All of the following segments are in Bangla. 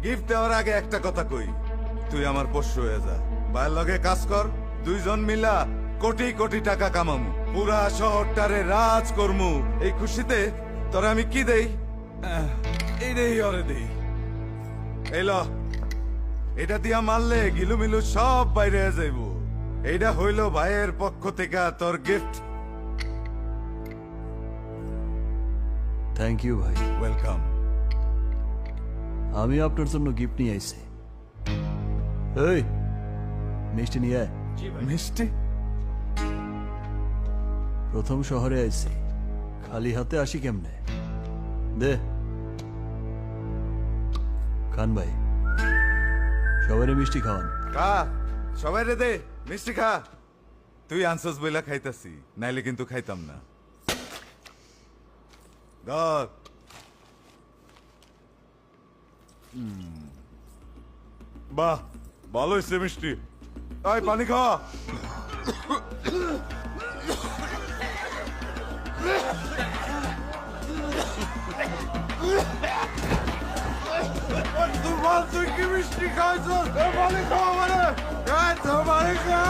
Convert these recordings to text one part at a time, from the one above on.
গিফট দেওয়ার আগে একটা কথা কই, তুই আমার পোষ্য হয়ে যা, ভাইয়ের লগে কাজ কর, দুইজন মিলা কোটি কোটি টাকা কামামু, পুরা শহরটারে রাজ করমু। এই খুশিতে তোরে আমি কি দেই? এই দেই, ওরে দেই। এই ল, এটা দিয়া মারলে গিলুমিলু সব বাইরে যাইব। এইটা হইল ভাইয়ের পক্ষ থেকে তোর গিফট। থ্যাংক ইউ ভাই। ওয়েলকাম। আমি আপনার জন্য গিফট নিয়ে আইছি। এই মিষ্টি নিয়ে আয়। মিষ্টি? প্রথম শহরে আইছি, খালি হাতে আসি কেমনে? দে খান ভাই, সবাই মিষ্টি খাওয়ান। খা, সবাই রে দে মিষ্টি খা। তুই আনসাস বইলা খাইতাছি, নাইলে কিন্তু খাইতাম না। ধর। বাহ, ভালো হয়েছে মিষ্টি। আয় পানি খা। তুই কি মিষ্টি খাইছ? পানি খাওয়া মানে পানি খা।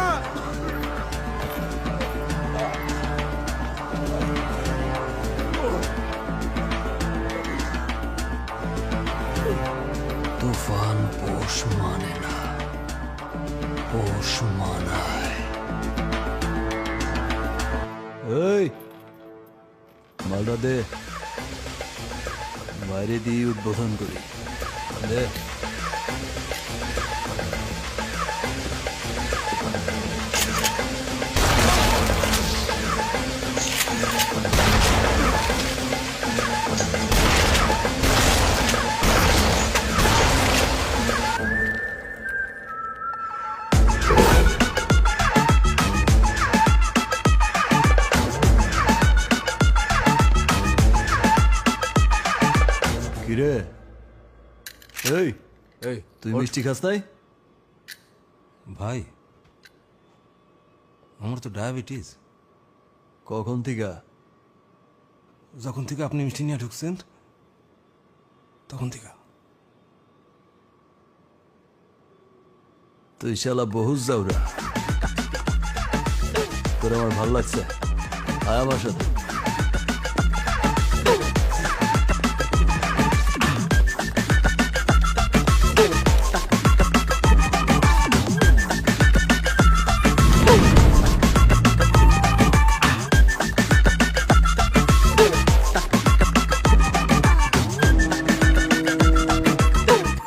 তুফান পোষ মানে না, পোষ মানায়। এই মালটা দে, বাইরে দিয়ে উদ্বোধন করি। দে। কিরে, এই এই তুই মিষ্টি খাস নাই? ভাই, আমার তো ডায়াবেটিস। কখন থেকে? যখন থেকে আপনি মিষ্টি নিয়ে ঢুকছেন তখন থেকে। তুই শালা বহুত যাওরা, তোর আমার ভাল লাগছে। আয় আমার সাথে।